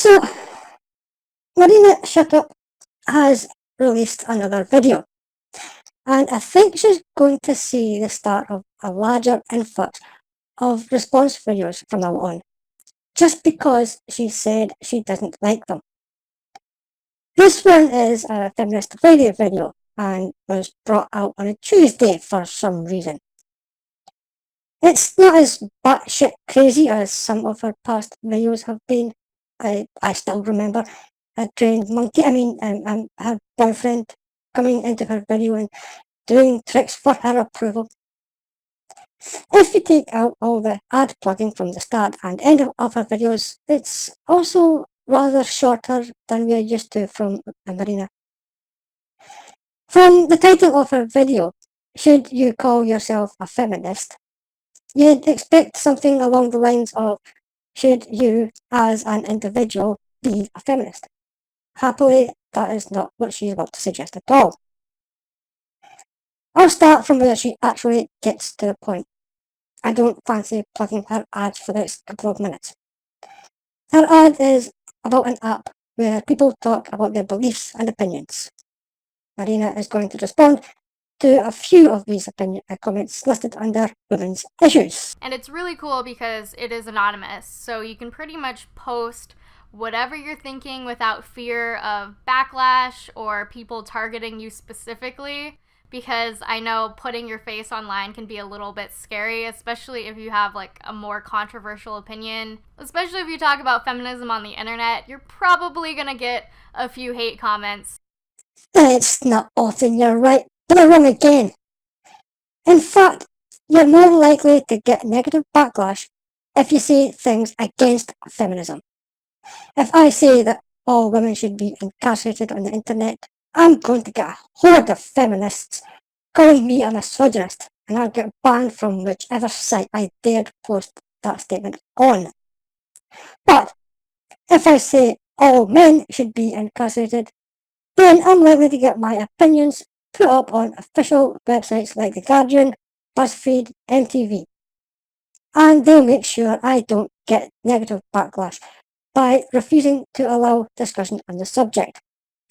So, Marina Shutup has released another video, and I think she's going to see the start of a larger influx of response videos from now on, just because she said she doesn't like them. This one is a feminist radio video and was brought out on a Tuesday for some reason. It's not as batshit crazy as some of her past videos have been. I still remember a trained monkey, her boyfriend coming into her video and doing tricks for her approval. If you take out all the ad plugging from the start and end of her videos, it's also rather shorter than we are used to from Marina. From the title of her video, should you call yourself a feminist? You'd expect something along the lines of, should you, as an individual, be a feminist? Happily, that is not what she's about to suggest at all. I'll start from where she actually gets to the point. I don't fancy plugging her ad for the next couple of minutes. Her ad is about an app where people talk about their beliefs and opinions. Marina is going to respond to a few of these comments listed under women's issues. And it's really cool because it is anonymous, so you can pretty much post whatever you're thinking without fear of backlash or people targeting you specifically, because I know putting your face online can be a little bit scary, especially if you have like a more controversial opinion. Especially if you talk about feminism on the internet, you're probably gonna get a few hate comments. It's not often you're right, but you're wrong again. In fact, you're more likely to get negative backlash if you say things against feminism. If I say that all women should be incarcerated on the internet, I'm going to get a horde of feminists calling me a misogynist, and I'll get banned from whichever site I dared post that statement on. But if I say all men should be incarcerated, then I'm likely to get my opinions put up on official websites like The Guardian, BuzzFeed, MTV. And they'll make sure I don't get negative backlash by refusing to allow discussion on the subject.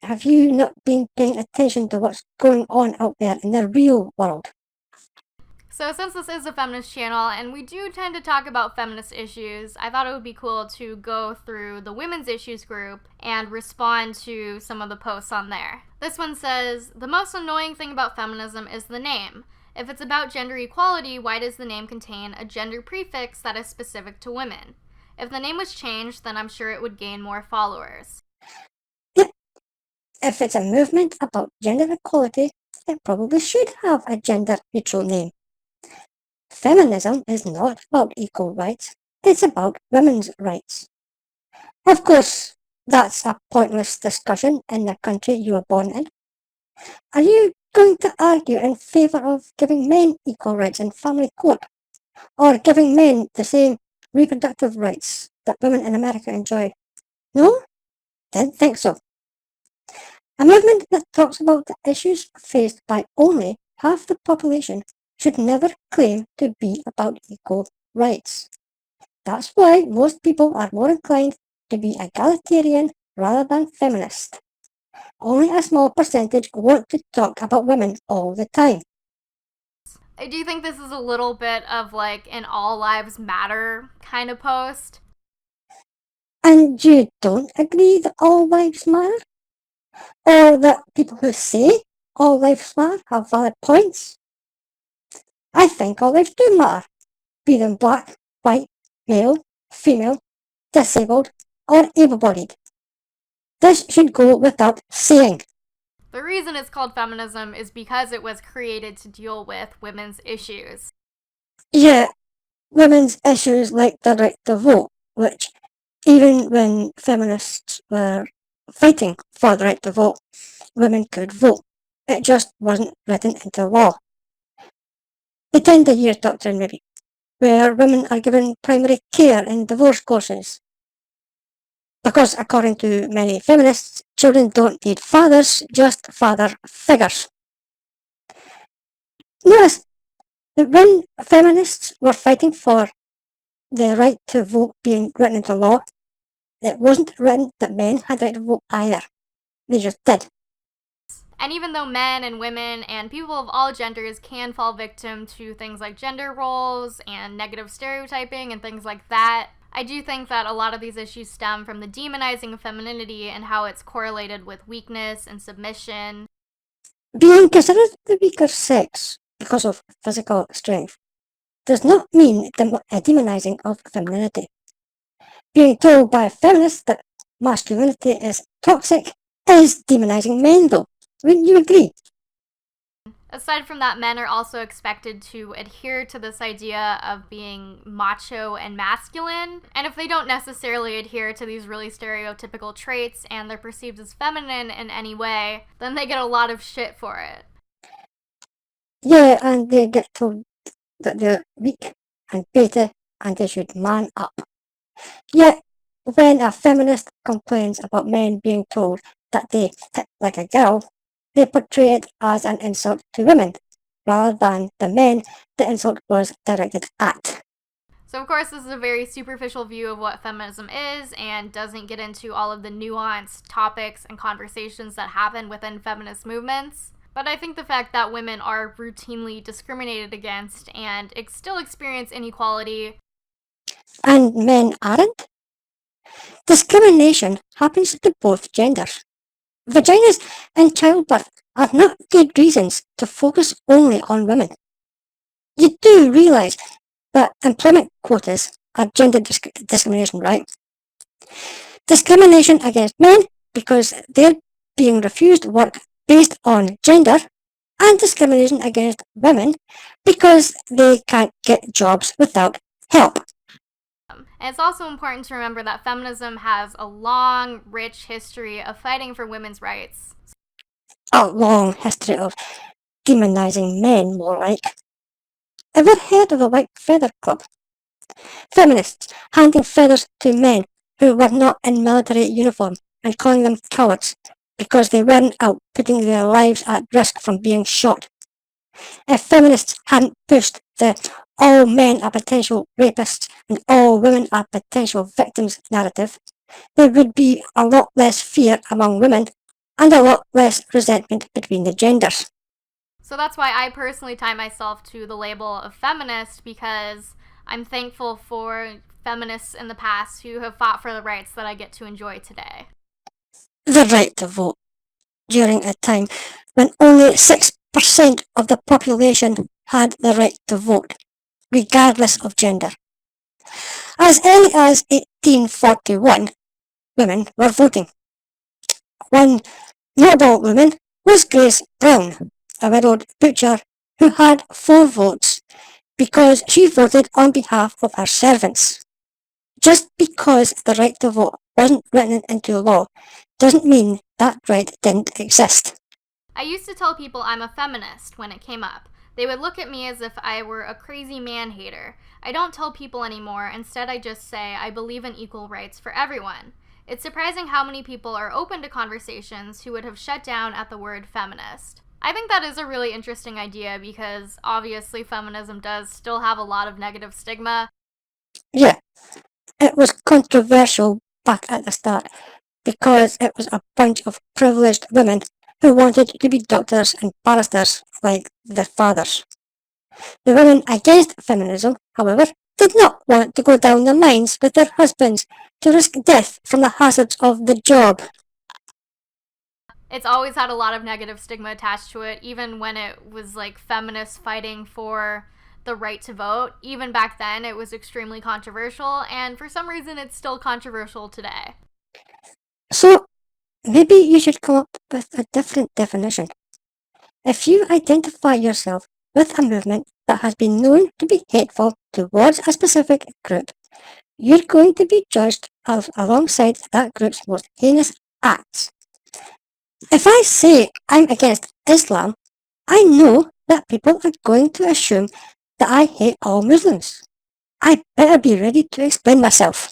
Have you not been paying attention to what's going on out there in the real world? So since this is a feminist channel and we do tend to talk about feminist issues, I thought it would be cool to go through the women's issues group and respond to some of the posts on there. This one says, the most annoying thing about feminism is the name. If it's about gender equality, why does the name contain a gender prefix that is specific to women? If the name was changed, then I'm sure it would gain more followers. Yep. If it's a movement about gender equality, it probably should have a gender neutral name. Feminism is not about equal rights, it's about women's rights. Of course, that's a pointless discussion in the country you were born in. Are you going to argue in favour of giving men equal rights in family court, or giving men the same reproductive rights that women in America enjoy? No? Didn't think so. A movement that talks about the issues faced by only half the population should never claim to be about equal rights. That's why most people are more inclined to be egalitarian rather than feminist. Only a small percentage want to talk about women all the time. Do you think this is a little bit of like an all lives matter kind of post? And you don't agree that all lives matter? Or that people who say all lives matter have valid points? I think all lives do matter, be them black, white, male, female, disabled, or able-bodied. This should go without saying. The reason it's called feminism is because it was created to deal with women's issues. Yeah, women's issues like the right to vote, which even when feminists were fighting for the right to vote, women could vote. It just wasn't written into law. The tender years doctrine, maybe, where women are given primary care in divorce courses. Because according to many feminists, children don't need fathers, just father figures. Notice that when feminists were fighting for the right to vote being written into law, It wasn't written that men had the right to vote either. They just did. And even though men and women and people of all genders can fall victim to things like gender roles and negative stereotyping and things like that, I do think that a lot of these issues stem from the demonizing of femininity and how it's correlated with weakness and submission. Being considered the weaker sex because of physical strength does not mean the demonizing of femininity. Being told by feminists that masculinity is toxic is demonizing men, though. Wouldn't you agree? Aside from that, men are also expected to adhere to this idea of being macho and masculine. And if they don't necessarily adhere to these really stereotypical traits and they're perceived as feminine in any way, then they get a lot of shit for it. Yeah, and they get told that they're weak and beta and they should man up. Yet, when a feminist complains about men being told that they hit like a girl, they portray it as an insult to women, rather than the men the insult was directed at. So, of course, this is a very superficial view of what feminism is and doesn't get into all of the nuanced topics and conversations that happen within feminist movements. But I think the fact that women are routinely discriminated against and still experience inequality. And men aren't? Discrimination happens to both genders. Vaginas and childbirth are not good reasons to focus only on women. You do realise that employment quotas are gender discrimination, right? Discrimination against men because they're being refused work based on gender, and discrimination against women because they can't get jobs without help. And it's also important to remember that feminism has a long, rich history of fighting for women's rights. A long history of demonizing men, more like. Ever heard of the White Feather Club? Feminists handing feathers to men who were not in military uniform and calling them cowards because they weren't out putting their lives at risk from being shot. If feminists hadn't pushed the all men are potential rapists and all women are potential victims narrative, there would be a lot less fear among women and a lot less resentment between the genders. So that's why I personally tie myself to the label of feminist, because I'm thankful for feminists in the past who have fought for the rights that I get to enjoy today. The right to vote during a time when only 6% of the population had the right to vote, regardless of gender. As early as 1841, women were voting. One notable woman was Grace Brown, a widowed butcher who had 4 votes because she voted on behalf of her servants. Just because the right to vote wasn't written into law doesn't mean that right didn't exist. I used to tell people I'm a feminist when it came up. They would look at me as if I were a crazy man-hater. I don't tell people anymore. Instead, I just say I believe in equal rights for everyone. It's surprising how many people are open to conversations who would have shut down at the word feminist. I think that is a really interesting idea because obviously feminism does still have a lot of negative stigma. Yeah, it was controversial back at the start because it was a bunch of privileged women who wanted to be doctors and barristers like their fathers. The women against feminism, however, did not want to go down the mines with their husbands to risk death from the hazards of the job. It's always had a lot of negative stigma attached to it, even when it was like feminists fighting for the right to vote. Even back then, it was extremely controversial, and for some reason, it's still controversial today. So, maybe you should come up with a different definition. If you identify yourself with a movement that has been known to be hateful towards a specific group, you're going to be judged alongside that group's most heinous acts. If I say I'm against Islam, I know that people are going to assume that I hate all Muslims. I better be ready to explain myself.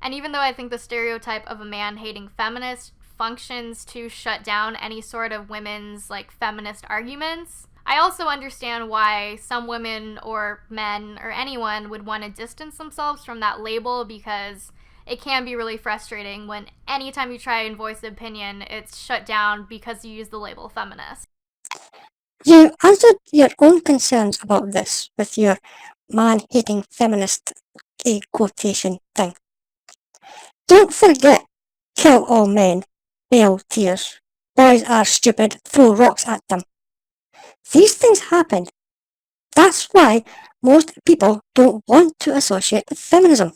And even though I think the stereotype of a man hating feminist functions to shut down any sort of women's like feminist arguments, I also understand why some women or men or anyone would want to distance themselves from that label because it can be really frustrating when anytime you try and voice an opinion, it's shut down because you use the label feminist. You answered your own concerns about this with your man-hating feminist quotation thing. Don't forget, kill all men, bail tears. Boys are stupid, throw rocks at them. These things happen. That's why most people don't want to associate with feminism.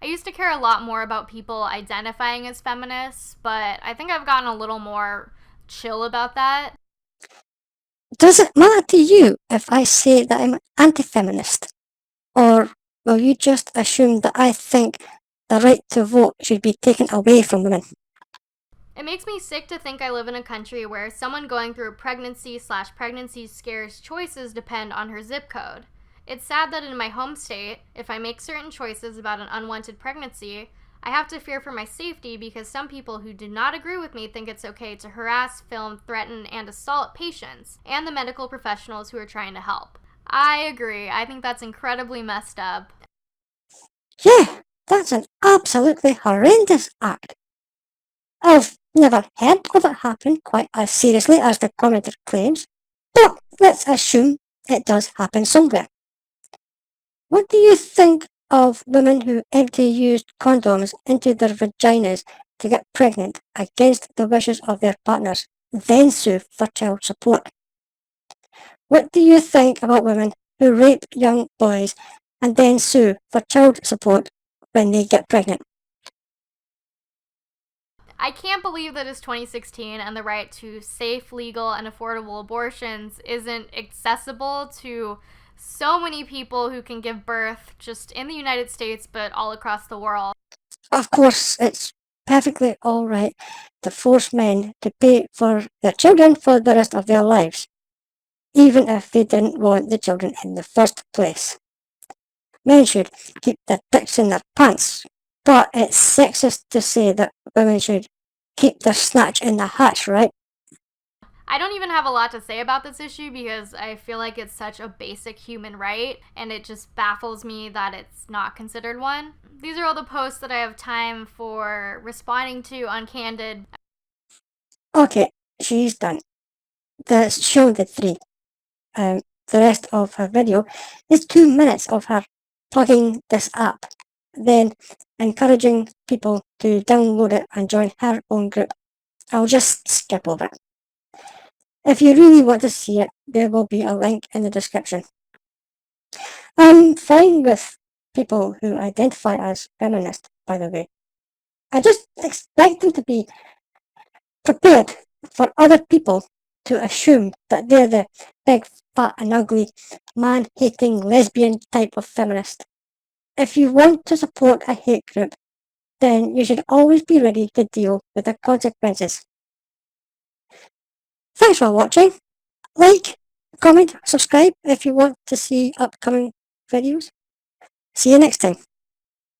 I used to care a lot more about people identifying as feminists, but I think I've gotten a little more chill about that. Does it matter to you if I say that I'm anti-feminist? Or will you just assume that I think the right to vote should be taken away from women? It makes me sick to think I live in a country where someone going through pregnancy scares choices depend on her zip code. It's sad that in my home state, if I make certain choices about an unwanted pregnancy, I have to fear for my safety because some people who do not agree with me think it's okay to harass, film, threaten, and assault patients and the medical professionals who are trying to help. I agree. I think that's incredibly messed up. Yeah, that's an absolutely horrendous act. I've never heard of it happen quite as seriously as the commenter claims, but let's assume it does happen somewhere. What do you think of women who empty used condoms into their vaginas to get pregnant against the wishes of their partners, then sue for child support? What do you think about women who rape young boys and then sue for child support when they get pregnant? I can't believe that it's 2016 and the right to safe, legal, and affordable abortions isn't accessible to so many people who can give birth just in the United States but all across the world. Of course, it's perfectly alright to force men to pay for their children for the rest of their lives, even if they didn't want the children in the first place. Men should keep their dicks in their pants, but it's sexist to say that women should keep their snatch in the hatch, right? I don't even have a lot to say about this issue because I feel like it's such a basic human right, and it just baffles me that it's not considered one. These are all the posts that I have time for responding to on Candid. Okay, she's done. That's shown the three. The rest of her video is 2 minutes of her plugging this app, then encouraging people to download it and join her own group. I'll just skip over it. If you really want to see it, there will be a link in the description. I'm fine with people who identify as feminist, by the way. I just expect them to be prepared for other people to assume that they're the big, fat, and ugly, man-hating, lesbian type of feminist. If you want to support a hate group, then you should always be ready to deal with the consequences. Thanks for watching. Like, comment, subscribe if you want to see upcoming videos. See you next time.